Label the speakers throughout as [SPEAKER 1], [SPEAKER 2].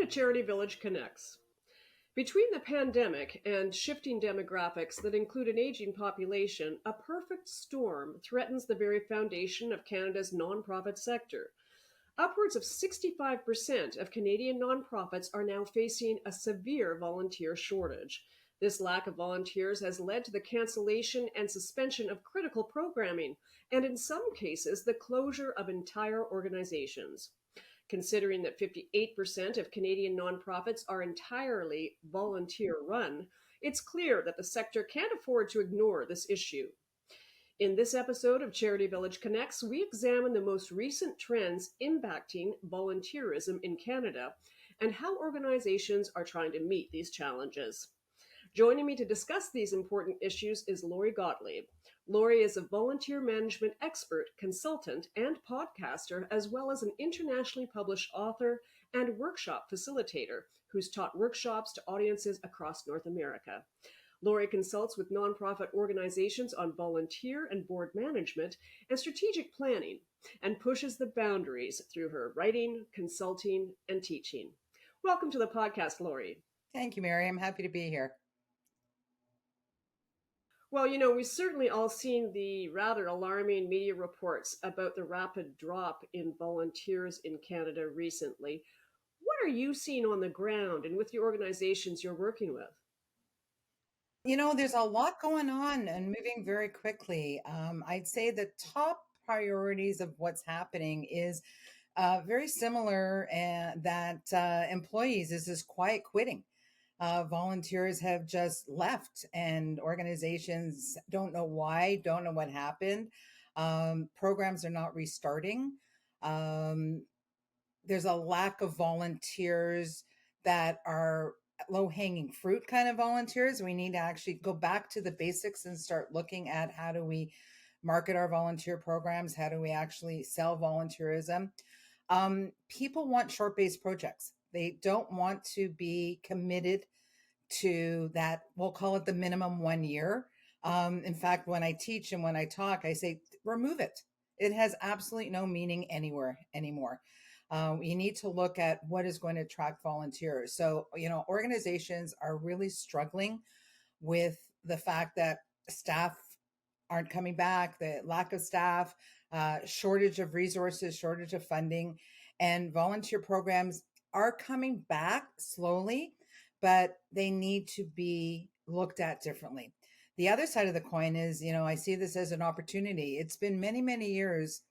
[SPEAKER 1] to Charity Village Connects. Between the pandemic and shifting demographics that include an aging population, a perfect storm threatens the very foundation of Canada's nonprofit sector. Upwards of 65% of Canadian nonprofits are now facing a severe volunteer shortage. This lack of volunteers has led to the cancellation and suspension of critical programming, and in some cases, the closure of entire organizations. Considering that 58% of Canadian nonprofits are entirely volunteer run, it's clear that the sector can't afford to ignore this issue. In this episode of Charity Village Connects, we examine the most recent trends impacting volunteerism in Canada and how organizations are trying to meet these challenges. Joining me to discuss these important issues is Lori Gotlieb. Lori is a volunteer management expert, consultant, and podcaster, as well as an internationally published author and workshop facilitator who's taught workshops to audiences across North America. Lori consults with nonprofit organizations on volunteer and board management and strategic planning and pushes the boundaries through her writing, consulting, and teaching. Welcome to the podcast, Lori.
[SPEAKER 2] Thank you, Mary. I'm happy to be here.
[SPEAKER 1] Well, we've certainly all seen the rather alarming media reports about the rapid drop in volunteers in Canada recently. What are you seeing on the ground and with the organizations you're working with?
[SPEAKER 2] There's a lot going on and moving very quickly. I'd say the top priorities of what's happening is very similar, and that employees is this quiet quitting. Volunteers have just left, and organizations don't know why, don't know what happened. Programs are not restarting. There's a lack of volunteers that are low-hanging fruit kind of volunteers. We need to actually go back to the basics and start looking at how do we market our volunteer programs? How do we actually sell volunteerism? People want short-based projects. They don't want to be committed to that. We'll call it the minimum 1 year. In fact, when I teach and when I talk, I say, remove it. It has absolutely no meaning anywhere anymore. You need to look at what is going to attract volunteers. So, organizations are really struggling with the fact that staff aren't coming back, the lack of staff, shortage of resources, shortage of funding, and volunteer programs are coming back slowly, but they need to be looked at differently. The other side of the coin is, I see this as an opportunity. It's been many, many years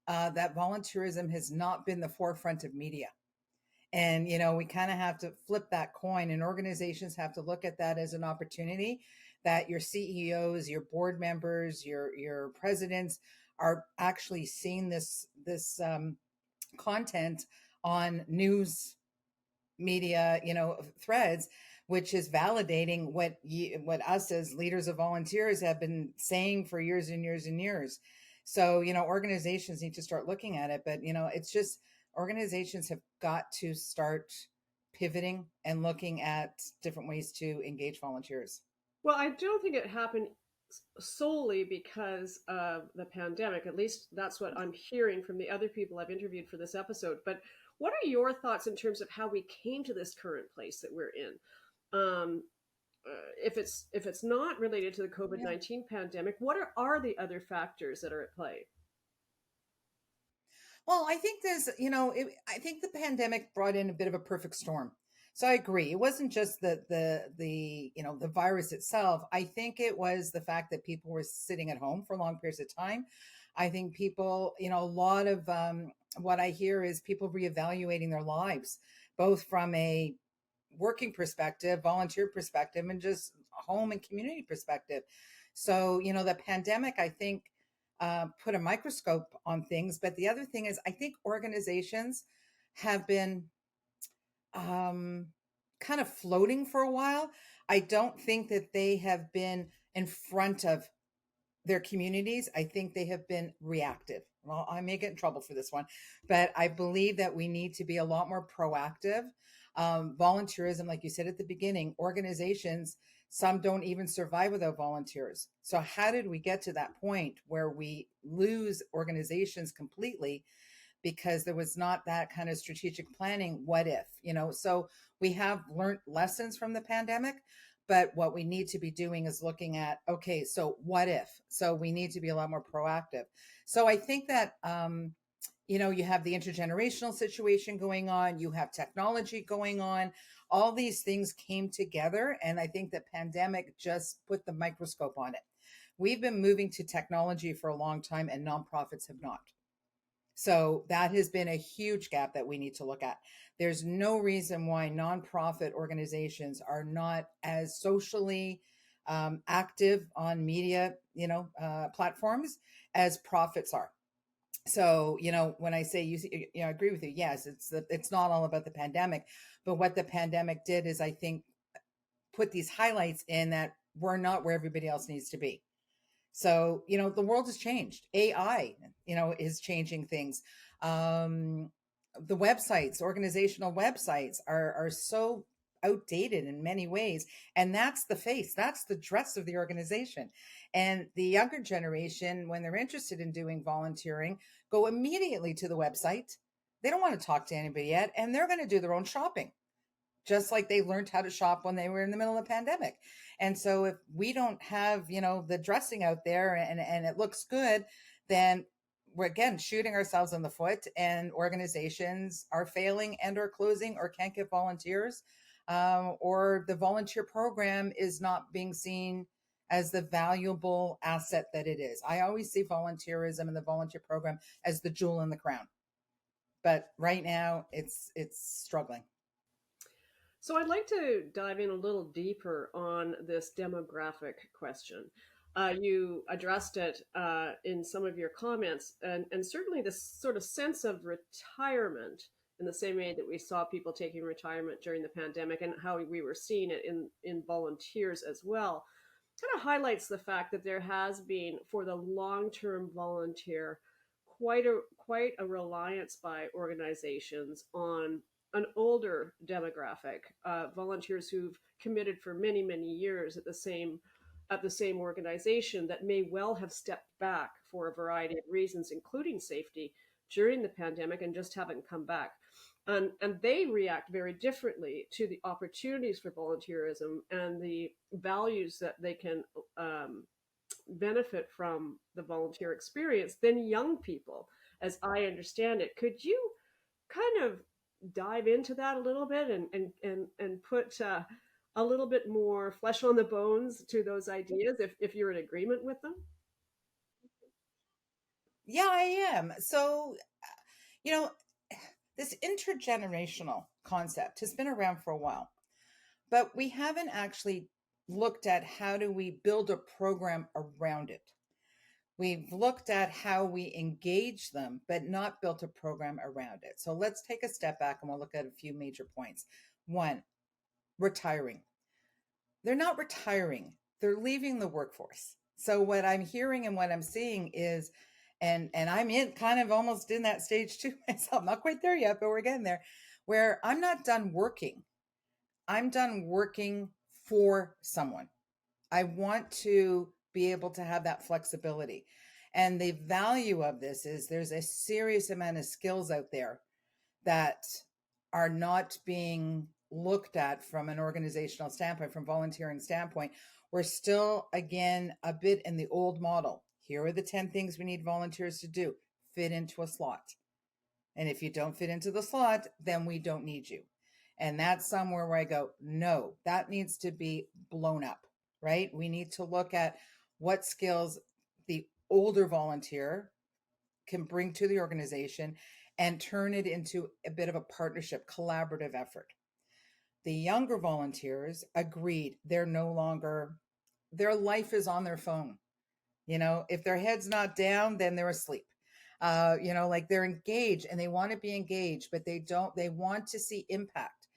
[SPEAKER 2] that volunteerism has not been the forefront of media. And, we kind of have to flip that coin, and organizations have to look at that as an opportunity that your CEOs, your board members, your presidents are actually seeing this content on news media, threads, which is validating what us as leaders of volunteers have been saying for years and years and years. So, organizations need to start looking at it, but, it's just organizations have got to start pivoting and looking at different ways to engage volunteers.
[SPEAKER 1] Well, I don't think it happened solely because of the pandemic. At least that's what I'm hearing from the other people I've interviewed for this episode. But what are your thoughts in terms of how we came to this current place that we're in? If it's not related to the COVID-19 pandemic, what are the other factors that are at play?
[SPEAKER 2] Well, I think I think the pandemic brought in a bit of a perfect storm. So I agree. It wasn't just the virus itself. I think it was the fact that people were sitting at home for long periods of time. I think people, a lot of what I hear is people reevaluating their lives, both from a working perspective, volunteer perspective, and just home and community perspective. So, the pandemic, I think, put a microscope on things. But the other thing is, I think organizations have been kind of floating for a while. I don't think that they have been in front of their communities. I think they have been reactive. Well, I may get in trouble for this one, but I believe that we need to be a lot more proactive. Volunteerism, like you said at the beginning, organizations, some don't even survive without volunteers. So how did we get to that point where we lose organizations completely because there was not that kind of strategic planning. What if, so we have learned lessons from the pandemic, but what we need to be doing is looking at, okay, so what if? So we need to be a lot more proactive. So I think that, you have the intergenerational situation going on, you have technology going on, all these things came together. And I think the pandemic just put the microscope on it. We've been moving to technology for a long time and nonprofits have not. So that has been a huge gap that we need to look at. There's no reason why nonprofit organizations are not as socially active on media, platforms as profits are. So, when I say I agree with you. Yes, it's not all about the pandemic, but what the pandemic did is, I think, put these highlights in that we're not where everybody else needs to be. So, the world has changed. AI, is changing things. The websites, organizational websites are so outdated in many ways. And that's the face, that's the dress of the organization. And the younger generation, when they're interested in doing volunteering, go immediately to the website. They don't want to talk to anybody yet, and they're going to do their own shopping, just like they learned how to shop when they were in the middle of the pandemic. And so if we don't have, the dressing out there and it looks good, then we're again shooting ourselves in the foot, and organizations are failing and or closing or can't get volunteers, or the volunteer program is not being seen as the valuable asset that it is. I always see volunteerism and the volunteer program as the jewel in the crown. But right now it's struggling.
[SPEAKER 1] So I'd like to dive in a little deeper on this demographic question. You addressed it in some of your comments, and certainly this sort of sense of retirement, in the same way that we saw people taking retirement during the pandemic and how we were seeing it in volunteers as well, kind of highlights the fact that there has been, for the long-term volunteer, quite a reliance by organizations on an older demographic, volunteers who've committed for many, many years at the same organization, that may well have stepped back for a variety of reasons, including safety, during the pandemic, and just haven't come back. And they react very differently to the opportunities for volunteerism and the values that they can benefit from the volunteer experience than young people, as I understand it. Could you kind of dive into that a little bit and put a little bit more flesh on the bones to those ideas, if you're in agreement with them?
[SPEAKER 2] Yeah, I am. So, you know, this intergenerational concept has been around for a while, but we haven't actually looked at how do we build a program around it. We've looked at how we engage them, but not built a program around it. So let's take a step back and we'll look at a few major points. One, retiring. They're not retiring, they're leaving the workforce. So what I'm hearing and what I'm seeing is, and I'm in kind of almost in that stage too myself, not quite there yet, but we're getting there, where I'm not done working. I'm done working for someone. I want to be able to have that flexibility. And the value of this is there's a serious amount of skills out there that are not being looked at from an organizational standpoint, from volunteering standpoint. We're still, again, a bit in the old model. Here are the 10 things we need volunteers to do. Fit into a slot. And if you don't fit into the slot, then we don't need you. And that's somewhere where I go, no, that needs to be blown up, right? We need to look at what skills the older volunteer can bring to the organization and turn it into a bit of a partnership, collaborative effort. The younger volunteers agreed they're no longer, their life is on their phone. If their head's not down, then they're asleep. Like they're engaged and they want to be engaged, but they want to see impact.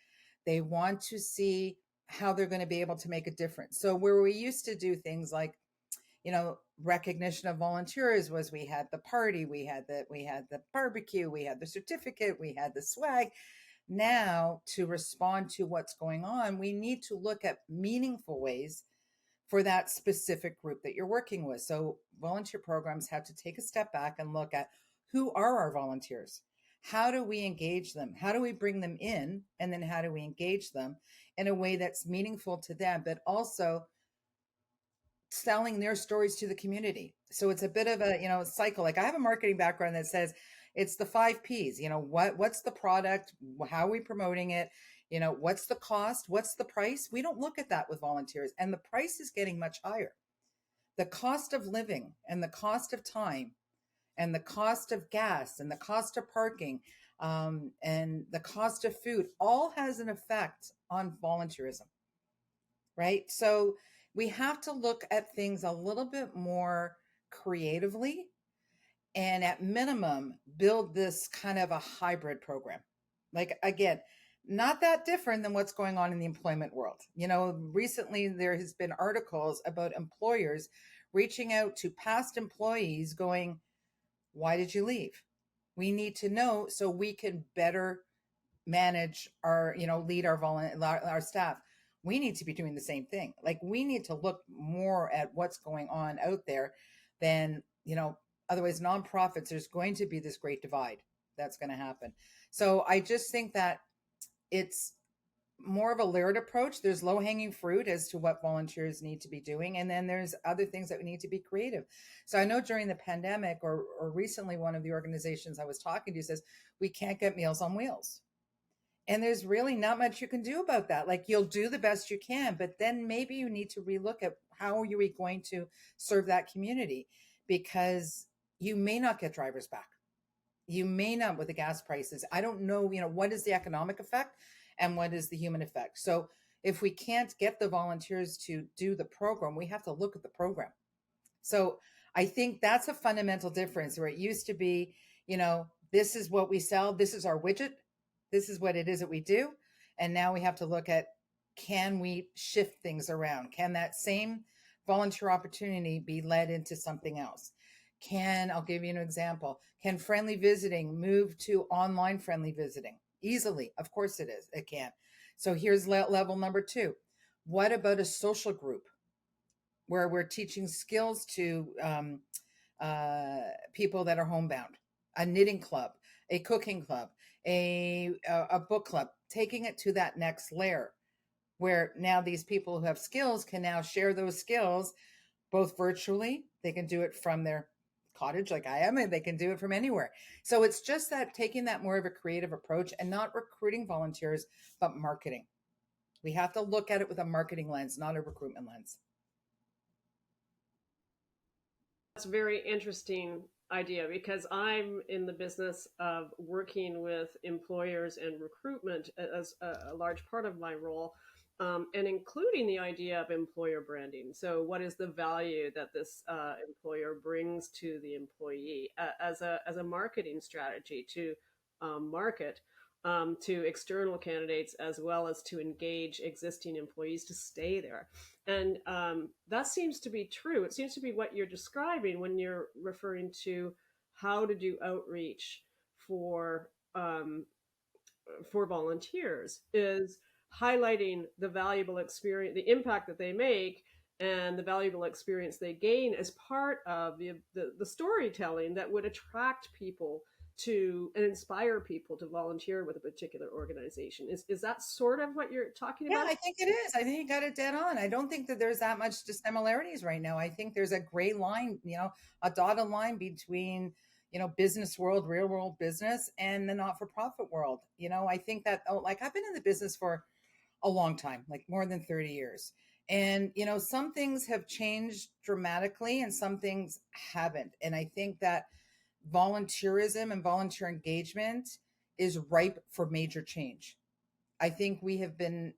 [SPEAKER 2] They want to see how they're going to be able to make a difference. So where we used to do things like, recognition of volunteers was we had the party, we had the barbecue, we had the certificate, we had the swag. Now, to respond to what's going on, we need to look at meaningful ways for that specific group that you're working with. So volunteer programs have to take a step back and look at who are our volunteers. How do we engage them? How do we bring them in? And then how do we engage them in a way that's meaningful to them, but also selling their stories to the community? So it's a bit of a, cycle. Like I have a marketing background that says it's the 5 Ps. What's the product? How are we promoting it? What's the cost? What's the price? We don't look at that with volunteers, and the price is getting much higher. The cost of living and the cost of time and the cost of gas and the cost of parking, and the cost of food all has an effect on volunteerism, right? So we have to look at things a little bit more creatively, and at minimum build this kind of a hybrid program. Like, again, not that different than what's going on in the employment world. Recently there has been articles about employers reaching out to past employees going, why did you leave? We need to know so we can better manage our, lead our staff. We need to be doing the same thing. Like we need to look more at what's going on out there than, otherwise nonprofits, there's going to be this great divide that's going to happen. So I just think that it's more of a layered approach. There's low hanging fruit as to what volunteers need to be doing. And then there's other things that we need to be creative. So I know during the pandemic or recently, one of the organizations I was talking to says, we can't get Meals on Wheels. And there's really not much you can do about that. Like you'll do the best you can, but then maybe you need to relook at how are we going to serve that community, because you may not get drivers back. You may not with the gas prices. I don't know, what is the economic effect and what is the human effect? So if we can't get the volunteers to do the program, we have to look at the program. So I think that's a fundamental difference where it used to be, this is what we sell. This is our widget. This is what it is that we do. And now we have to look at, can we shift things around? Can that same volunteer opportunity be led into something else? I'll give you an example. Can friendly visiting move to online friendly visiting easily? Of course it is. It can. So here's level number 2. What about a social group where we're teaching skills to people that are homebound? A knitting club, a cooking club, a book club, taking it to that next layer where now these people who have skills can now share those skills both virtually. They can do it from their cottage like I am, and they can do it from anywhere. So it's just that taking that more of a creative approach and not recruiting volunteers, but marketing. We have to look at it with a marketing lens, not a recruitment lens.
[SPEAKER 1] That's a very interesting idea, because I'm in the business of working with employers and recruitment as a large part of my role. And including the idea of employer branding. So what is the value that this employer brings to the employee as a marketing strategy to market to external candidates, as well as to engage existing employees to stay there. And that seems to be true. It seems to be what you're describing when you're referring to how to do outreach for volunteers, is highlighting the valuable experience, the impact that they make, and the valuable experience they gain as part of the storytelling that would attract people to and inspire people to volunteer with a particular organization. Is that sort of what you're talking about?
[SPEAKER 2] Yeah, I think it is. I think you got it dead on. I don't think that there's that much dissimilarities right now. I think there's a gray line, a dotted line between business world, real world business, and the not-for-profit world. I think that, like I've been in the business for a long time, like more than 30 years. And, some things have changed dramatically and some things haven't. And I think that volunteerism and volunteer engagement is ripe for major change. I think we have been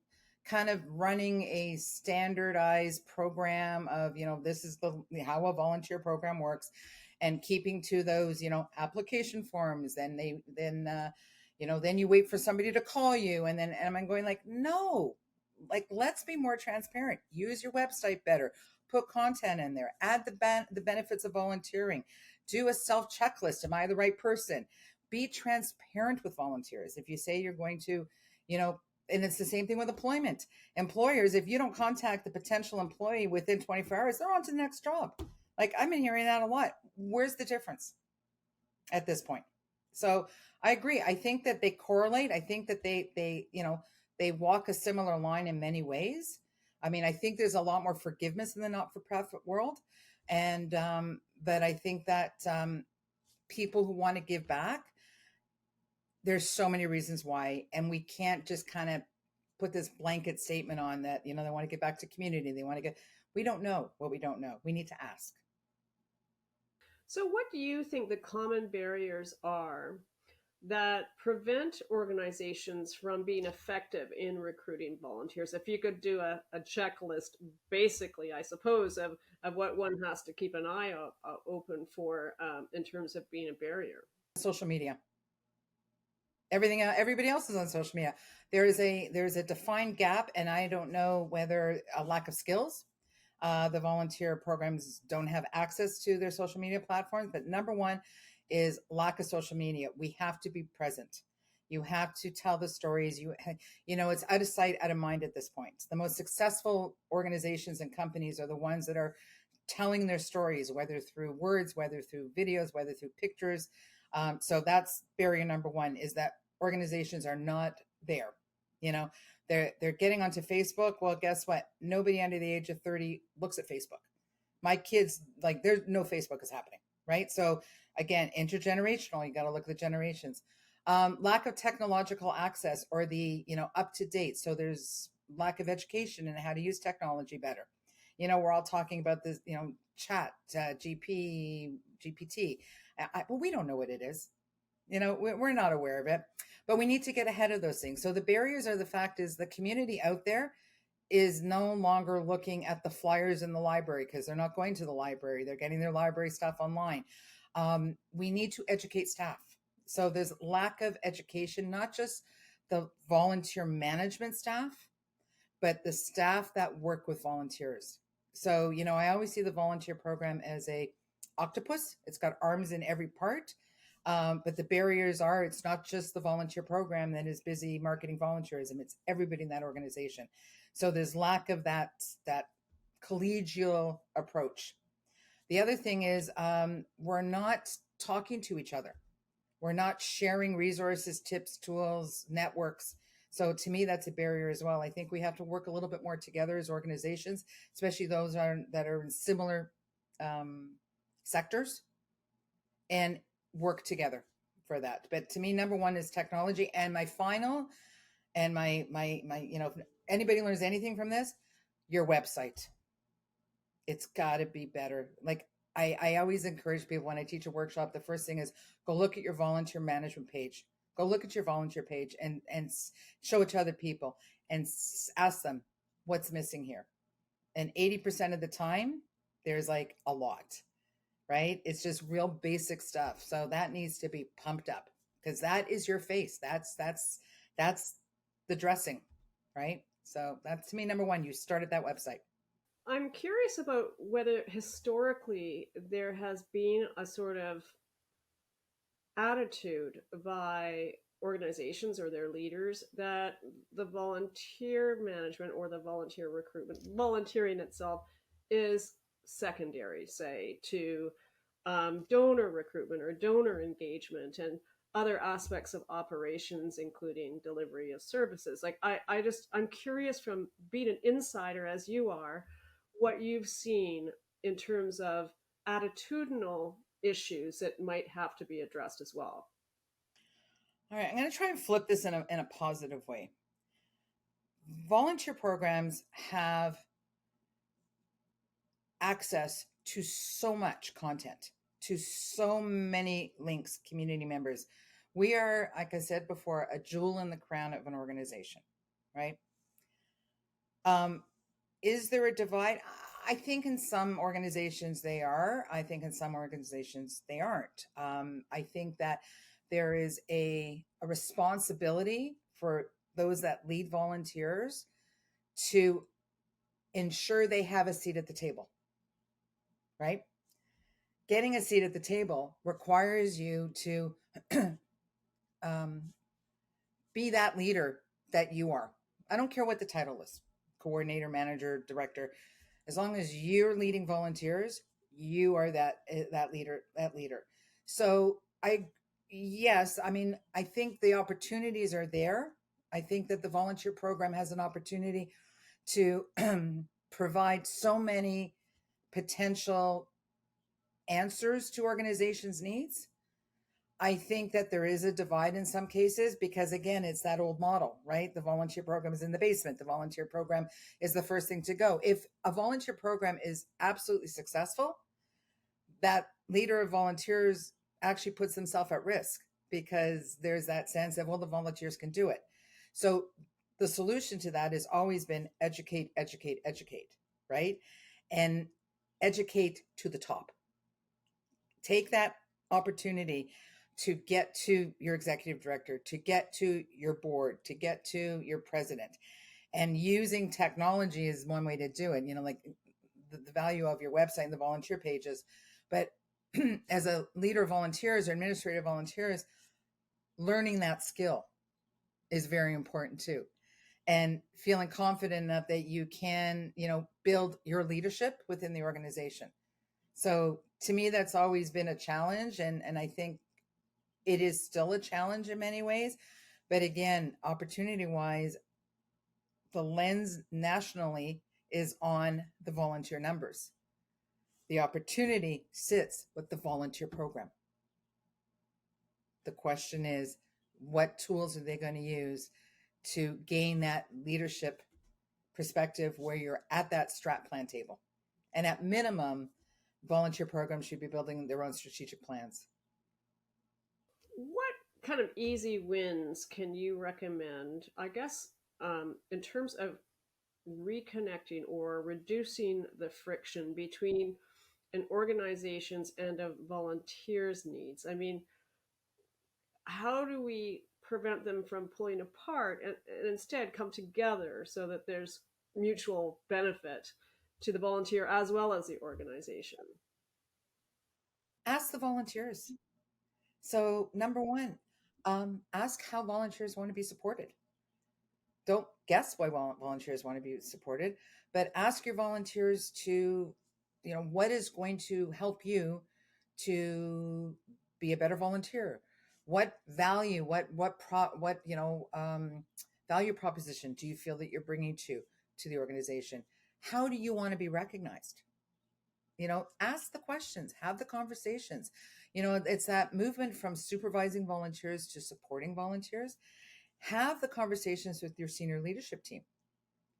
[SPEAKER 2] kind of running a standardized program of, this is how a volunteer program works, and keeping to those, application forms. And then you wait for somebody to call you. And I'm going like, no, like, let's be more transparent. Use your website better, put content in there, add the benefits of volunteering, do a self checklist. Am I the right person? Be transparent with volunteers. If you say you're going to, and it's the same thing with employment. Employers, if you don't contact the potential employee within 24 hours, they're on to the next job. Like, I've been hearing that a lot. Where's the difference at this point? So I agree. I think that they correlate. I think that they walk a similar line in many ways. I mean, I think there's a lot more forgiveness in the not-for-profit world, and but I think that people who want to give back, there's so many reasons why, and we can't just kind of put this blanket statement on that. They want to get back to community. They want to get. We don't know what we don't know. We need to ask.
[SPEAKER 1] So, what do you think the common barriers are that prevent organizations from being effective in recruiting volunteers? If you could do a checklist, basically, I suppose, of what one has to keep an eye open for in terms of being a barrier.
[SPEAKER 2] Social media. Everybody else is on social media. There's a defined gap, and I don't know whether a lack of skills. The volunteer programs don't have access to their social media platforms, but number one is lack of social media. We have to be present. You have to tell the stories. It's out of sight, out of mind at this point. The most successful organizations and companies are the ones that are telling their stories, whether through words, whether through videos, whether through pictures. So that's barrier number one, is that organizations are not there. They're getting onto Facebook. Well, guess what? Nobody under the age of 30 looks at Facebook. My kids, there's no Facebook is happening, right? So again, intergenerational, you got to look at the generations. Lack of technological access, or the, up to date. So there's lack of education in how to use technology better. We're all talking about this, chat, GPT. Well, we don't know what it is. We're not aware of it, but we need to get ahead of those things. So the barriers are, the fact is, the community out there is no longer looking at the flyers in the library, because they're not going to the library. They're getting their library stuff online. We need to educate staff. So there's lack of education, not just the volunteer management staff, but the staff that work with volunteers. So, I always see the volunteer program as a octopus. It's got arms in every part. But the barriers are, it's not just the volunteer program that is busy marketing volunteerism. It's everybody in that organization. So there's lack of that collegial approach. The other thing is, we're not talking to each other. We're not sharing resources, tips, tools, networks. So to me, that's a barrier as well. I think we have to work a little bit more together as organizations, especially those that are in similar sectors, and work together for that. But to me, number one is technology. And my final, and my if anybody learns anything from this, your website. It's got to be better. I always encourage people when I teach a workshop, the first thing is go look at your volunteer management page. Go look at your volunteer page and show it to other people and ask them what's missing here. And 80% of the time, there's a lot, right? It's just real basic stuff. So that needs to be pumped up, because that is your face. That's the dressing, right? So that's, to me, number one. You started that website.
[SPEAKER 1] I'm curious about whether historically there has been a sort of attitude by organizations or their leaders that the volunteer management or the volunteer recruitment, volunteering itself, is secondary, say, to donor recruitment or donor engagement and other aspects of operations, including delivery of services. I'm curious, from being an insider as you are, what you've seen in terms of attitudinal issues that might have to be addressed as well.
[SPEAKER 2] All right, I'm going to try and flip this in a positive way. Volunteer programs have access to so much content, to so many links, community members. We are, like I said before, a jewel in the crown of an organization, right? Is there a divide? I think in some organizations they are. I think in some organizations they aren't. I think that there is a responsibility for those that lead volunteers to ensure they have a seat at the table, right? Getting a seat at the table requires you to be that leader that you are. I don't care what the title is, coordinator, manager, director. As long as you're leading volunteers, you are that leader. So Yes, I mean, I think the opportunities are there. I think that the volunteer program has an opportunity to provide so many potential answers to organizations' needs. I think that there is a divide in some cases because, again, it's that old model, right? The volunteer program is in the basement. The volunteer program is the first thing to go. If a volunteer program is absolutely successful, that leader of volunteers actually puts themselves at risk because there's that sense of, well, the volunteers can do it. So the solution to that has always been educate, educate, educate, right? And educate to the top. Take that opportunity to get to your executive director, to get to your board, to get to your president. And using technology is one way to do it, like the value of your website and the volunteer pages. But as a leader of volunteers or administrative volunteers, learning that skill is very important too. And feeling confident enough that you can, build your leadership within the organization. So to me, that's always been a challenge. And I think it is still a challenge in many ways. But again, opportunity wise, the lens nationally is on the volunteer numbers. The opportunity sits with the volunteer program. The question is, what tools are they going to use to gain that leadership perspective where you're at that strat plan table? And at minimum, volunteer programs should be building their own strategic plans.
[SPEAKER 1] What kind of easy wins can you recommend? I guess in terms of reconnecting or reducing the friction between an organization's and a volunteer's needs. I mean, how do we prevent them from pulling apart and instead come together so that there's mutual benefit to the volunteer as well as the organization?
[SPEAKER 2] Ask the volunteers. So, number one, ask how volunteers want to be supported. Don't guess why volunteers want to be supported, but ask your volunteers to, what is going to help you to be a better volunteer? What value, value proposition do you feel that you're bringing to the organization? How do you want to be recognized? Ask the questions, have the conversations. It's that movement from supervising volunteers to supporting volunteers. Have the conversations with your senior leadership team.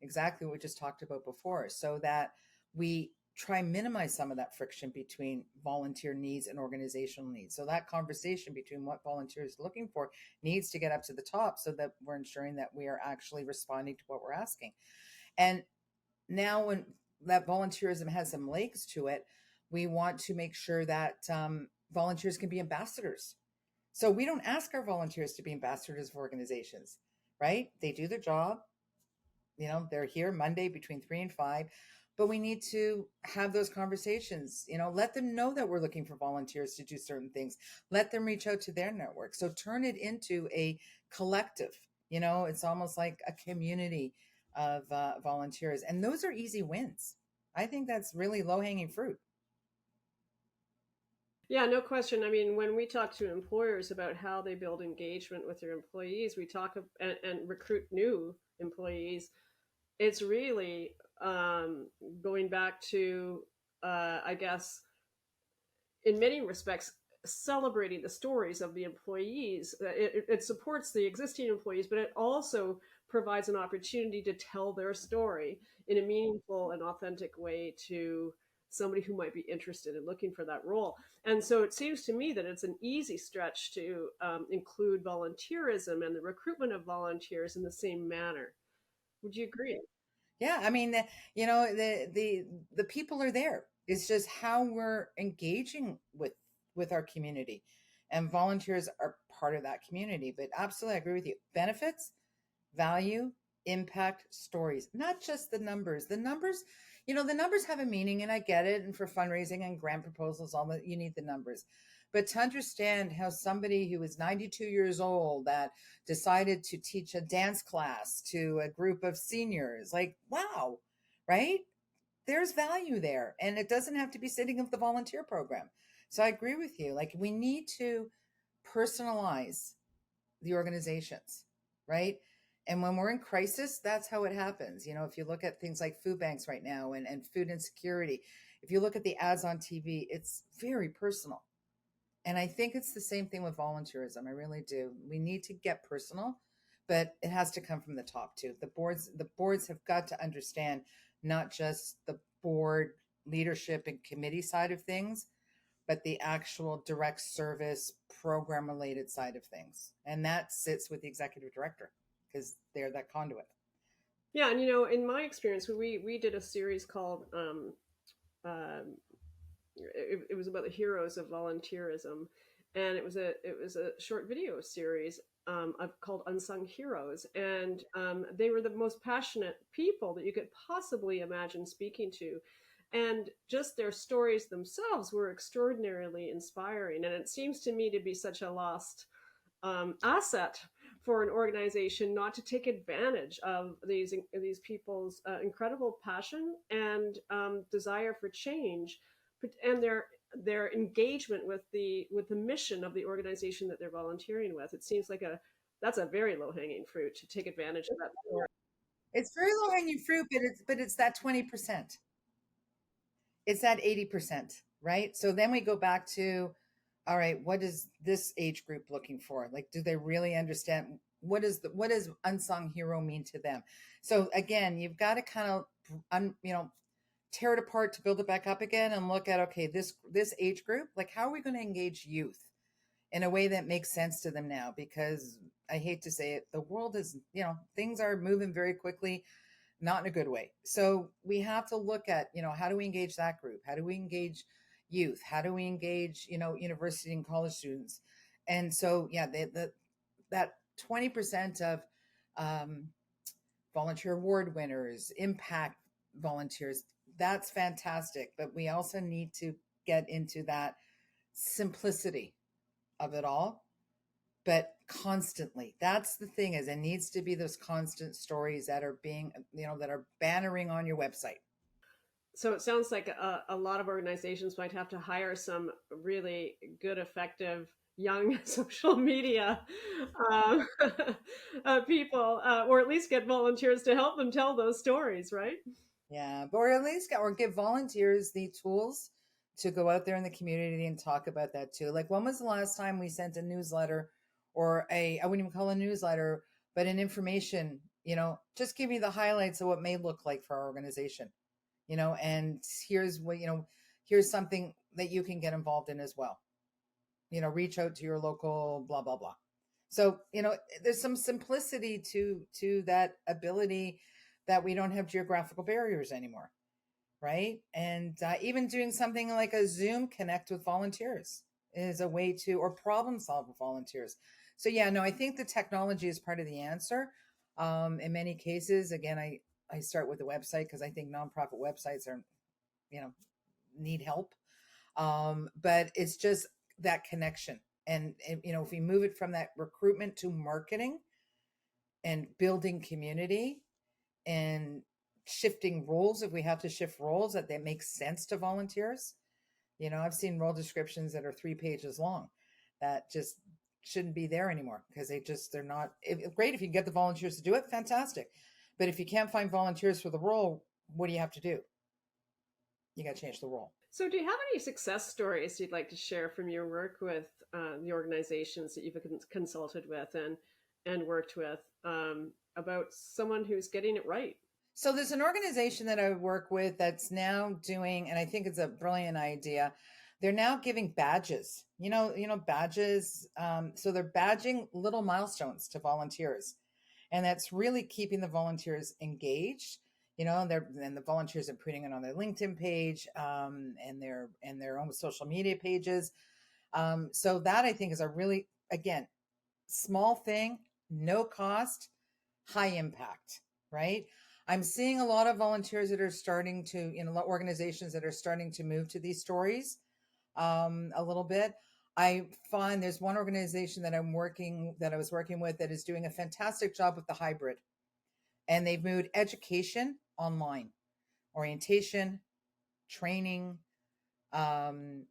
[SPEAKER 2] Exactly what we just talked about before, so that we try and minimize some of that friction between volunteer needs and organizational needs. So that conversation between what volunteers are looking for needs to get up to the top so that we're ensuring that we are actually responding to what we're asking. And now when that volunteerism has some legs to it, we want to make sure that volunteers can be ambassadors. So we don't ask our volunteers to be ambassadors of organizations, right? They do their job. They're here Monday between 3 and 5, but we need to have those conversations. Let them know that we're looking for volunteers to do certain things. Let them reach out to their network. So turn it into a collective. It's almost like a community of volunteers. And those are easy wins. I think that's really low-hanging fruit.
[SPEAKER 1] Yeah, no question. I mean, when we talk to employers about how they build engagement with their employees, we talk and recruit new employees. It's really going back to, I guess, in many respects, celebrating the stories of the employees. It supports the existing employees, but it also provides an opportunity to tell their story in a meaningful and authentic way to somebody who might be interested in looking for that role. And so it seems to me that it's an easy stretch to include volunteerism and the recruitment of volunteers in the same manner. Would you agree?
[SPEAKER 2] Yeah, I mean, the people are there. It's just how we're engaging with our community, and volunteers are part of that community. But absolutely, I agree with you. Benefits, value, impact, stories, not just the numbers. The numbers have a meaning, and I get it. And for fundraising and grant proposals, all that, you need the numbers. But to understand how somebody who is 92 years old that decided to teach a dance class to a group of seniors, like, wow, right? There's value there. And it doesn't have to be sitting of the volunteer program. So I agree with you. Like, we need to personalize the organizations, right? And when we're in crisis, that's how it happens. If you look at things like food banks right now and food insecurity, if you look at the ads on TV, it's very personal. And I think it's the same thing with volunteerism. I really do. We need to get personal, but it has to come from the top too. The boards have got to understand not just the board leadership and committee side of things, but the actual direct service program related side of things. And that sits with the executive director because they're that conduit.
[SPEAKER 1] Yeah, and in my experience, we did a series called it was about the heroes of volunteerism, and it was a short video series called Unsung Heroes, and they were the most passionate people that you could possibly imagine speaking to, and just their stories themselves were extraordinarily inspiring. And it seems to me to be such a lost asset for an organization not to take advantage of these people's incredible passion and desire for change, and their engagement with the mission of the organization that they're volunteering with. It seems like that's a very low hanging fruit to take advantage of that.
[SPEAKER 2] It's very low hanging fruit, but it's that 20%. It's that 80%, right? So then we go back to, all right, what is this age group looking for? Like, do they really understand what does unsung hero mean to them? So again, you've got to kind of, tear it apart to build it back up again and look at, okay, this age group, like, how are we going to engage youth in a way that makes sense to them now? Because I hate to say it, the world is, things are moving very quickly, not in a good way. So we have to look at, how do we engage that group? How do we engage youth? How do we engage, university and college students? And so, yeah, that 20% of volunteer award winners, impact volunteers, that's fantastic. But we also need to get into that simplicity of it all, but constantly. That's the thing, is it needs to be those constant stories that are being, that are bannering on your website.
[SPEAKER 1] So it sounds like a lot of organizations might have to hire some really good, effective young social media um, people, or at least get volunteers to help them tell those stories, right?
[SPEAKER 2] Yeah, but or at least or give volunteers the tools to go out there in the community and talk about that too. Like, when was the last time we sent a newsletter, or I wouldn't even call it a newsletter, but an information, just give me the highlights of what may look like for our organization, and here's what, here's something that you can get involved in as well. Reach out to your local blah, blah, blah. So, there's some simplicity to that ability, that we don't have geographical barriers anymore. Right. And even doing something like a Zoom Connect with volunteers is a way to, or problem solve with volunteers. So yeah, no, I think the technology is part of the answer. In many cases, again, I start with the website because I think nonprofit websites are, need help. But it's just that connection. And, if we move it from that recruitment to marketing and building community and shifting roles, if we have to shift roles, that makes sense to volunteers. I've seen role descriptions that are 3 pages long that just shouldn't be there anymore, because they're not great. If you can get the volunteers to do it, fantastic. But if you can't find volunteers for the role, what do you have to do? You got to change the role.
[SPEAKER 1] So do you have any success stories you'd like to share from your work with the organizations that you've consulted with and worked with, about someone who's getting it right?
[SPEAKER 2] So there's an organization that I work with that's now doing, and I think it's a brilliant idea. They're now giving badges, badges. So they're badging little milestones to volunteers, and that's really keeping the volunteers engaged. And the volunteers are putting it on their LinkedIn page, and their own social media pages. So that, I think, is a really, again, small thing, no cost, high impact, right? I'm seeing a lot of volunteers that are starting to, organizations that are starting to move to these stories a little bit. I find there's one organization that I was working with that is doing a fantastic job with the hybrid. And they've moved education online, orientation, training,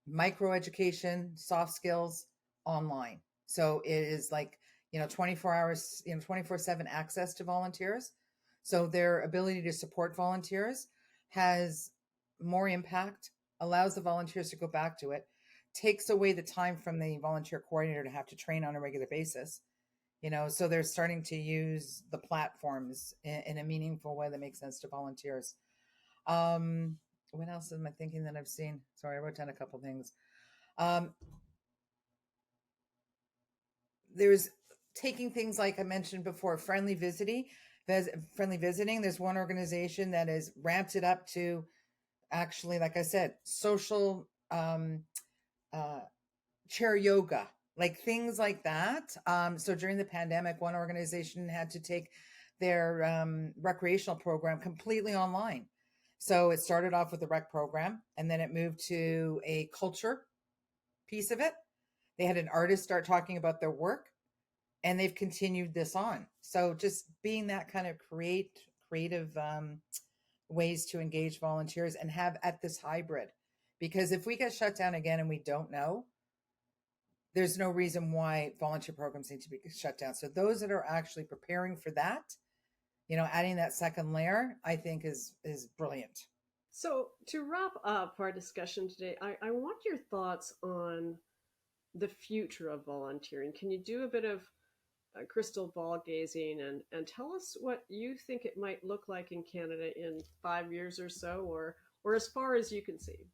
[SPEAKER 2] micro education, soft skills online. So it is like, 24 hours, 24/7 access to volunteers. So their ability to support volunteers has more impact, allows the volunteers to go back to it, takes away the time from the volunteer coordinator to have to train on a regular basis. So they're starting to use the platforms in a meaningful way that makes sense to volunteers. What else am I thinking that I've seen? Sorry, I wrote down a couple things. There's taking things like I mentioned before, friendly visiting. There's one organization that has ramped it up to actually, like I said, social chair yoga, like things like that. So during the pandemic, one organization had to take their recreational program completely online. So it started off with the rec program, and then it moved to a culture piece of it. They had an artist start talking about their work, and they've continued this on. So just being that kind of creative ways to engage volunteers and have at this hybrid, because if we get shut down again and we don't know, there's no reason why volunteer programs need to be shut down. So those that are actually preparing for that, adding that second layer, I think is brilliant.
[SPEAKER 1] So, to wrap up our discussion today, I want your thoughts on the future of volunteering. Can you do a bit of crystal ball gazing and tell us what you think it might look like in Canada in 5 years or so, or as far as you can see?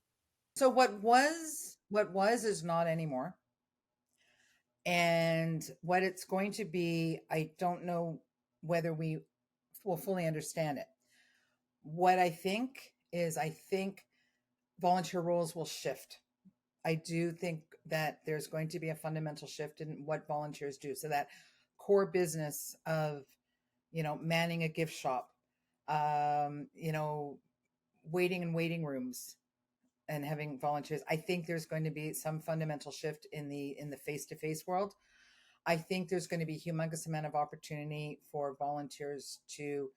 [SPEAKER 2] So what was is not anymore. And what it's going to be, I don't know whether we will fully understand it. What I think volunteer roles will shift. I do think that there's going to be a fundamental shift in what volunteers do. So that core business of, manning a gift shop, waiting in waiting rooms and having volunteers. I think there's going to be some fundamental shift in the face-to-face world. I think there's going to be a humongous amount of opportunity for volunteers to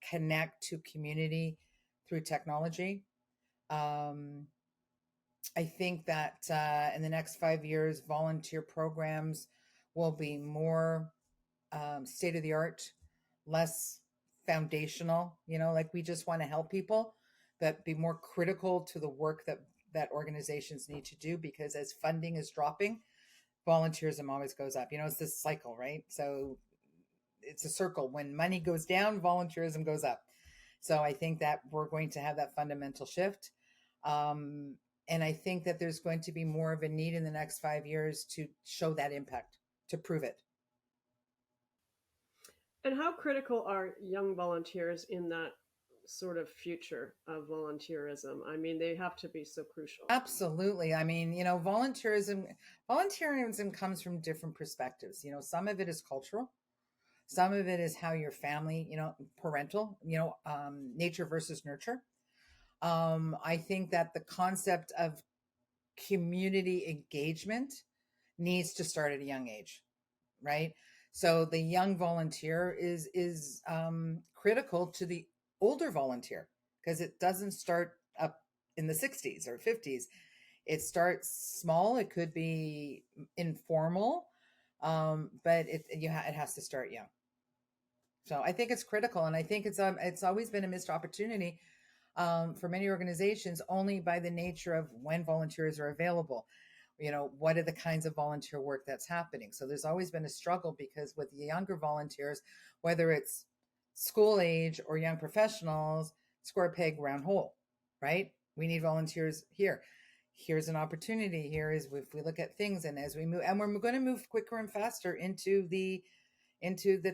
[SPEAKER 2] connect to community through technology. I think that in the next 5 years, volunteer programs will be more state of the art, less foundational, like we just want to help people, but be more critical to the work that organizations need to do, because as funding is dropping, volunteerism always goes up. It's this cycle, right? So it's a circle. When money goes down, volunteerism goes up. So I think that we're going to have that fundamental shift. And I think that there's going to be more of a need in the next 5 years to show that impact, to prove it.
[SPEAKER 1] And how critical are young volunteers in that sort of future of volunteerism? I mean, they have to be so crucial.
[SPEAKER 2] Absolutely. I mean, volunteerism comes from different perspectives. Some of it is cultural. Some of it is how your family, parental, nature versus nurture. I think that the concept of community engagement needs to start at a young age, right? So the young volunteer is critical to the older volunteer, because it doesn't start up in the 60s or 50s. It starts small. It could be informal, but it has to start young. So I think it's critical, and I think it's always been a missed opportunity for many organizations, only by the nature of when volunteers are available. What are the kinds of volunteer work that's happening? So there's always been a struggle, because with the younger volunteers, whether it's school age or young professionals, square peg, round hole, right? We need volunteers here. Here's an opportunity. Here is, if we look at things, and as we move, and we're going to move quicker and faster into the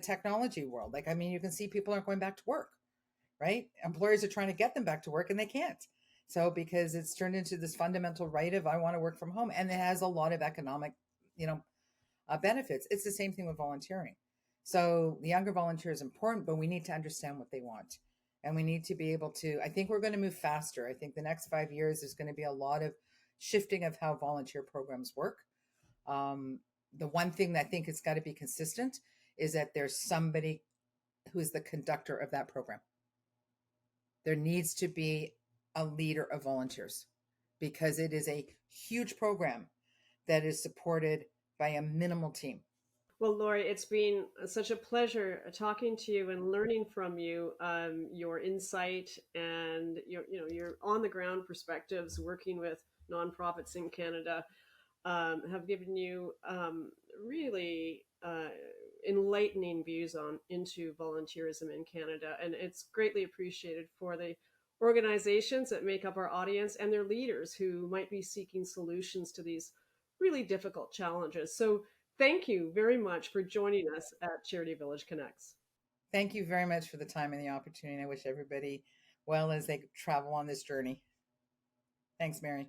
[SPEAKER 2] technology world. Like, I mean, you can see people aren't going back to work, right? Employers are trying to get them back to work, and they can't. So because it's turned into this fundamental right of, I want to work from home, and it has a lot of economic, benefits. It's the same thing with volunteering. So the younger volunteer is important, but we need to understand what they want. And we need to be able to, I think we're going to move faster. I think the next 5 years, there's going to be a lot of shifting of how volunteer programs work. The one thing that I think has got to be consistent is that there's somebody who is the conductor of that program. There needs to be a leader of volunteers, because it is a huge program that is supported by a minimal team.
[SPEAKER 1] Well, Lori, it's been such a pleasure talking to you and learning from you. Your insight and your on the ground perspectives working with nonprofits in Canada have given you really enlightening views on into volunteerism in Canada, and it's greatly appreciated for the organizations that make up our audience and their leaders who might be seeking solutions to these really difficult challenges. So thank you very much for joining us at Charity Village Connects.
[SPEAKER 2] Thank you very much for the time and the opportunity. I wish everybody well as they travel on this journey. Thanks, Mary.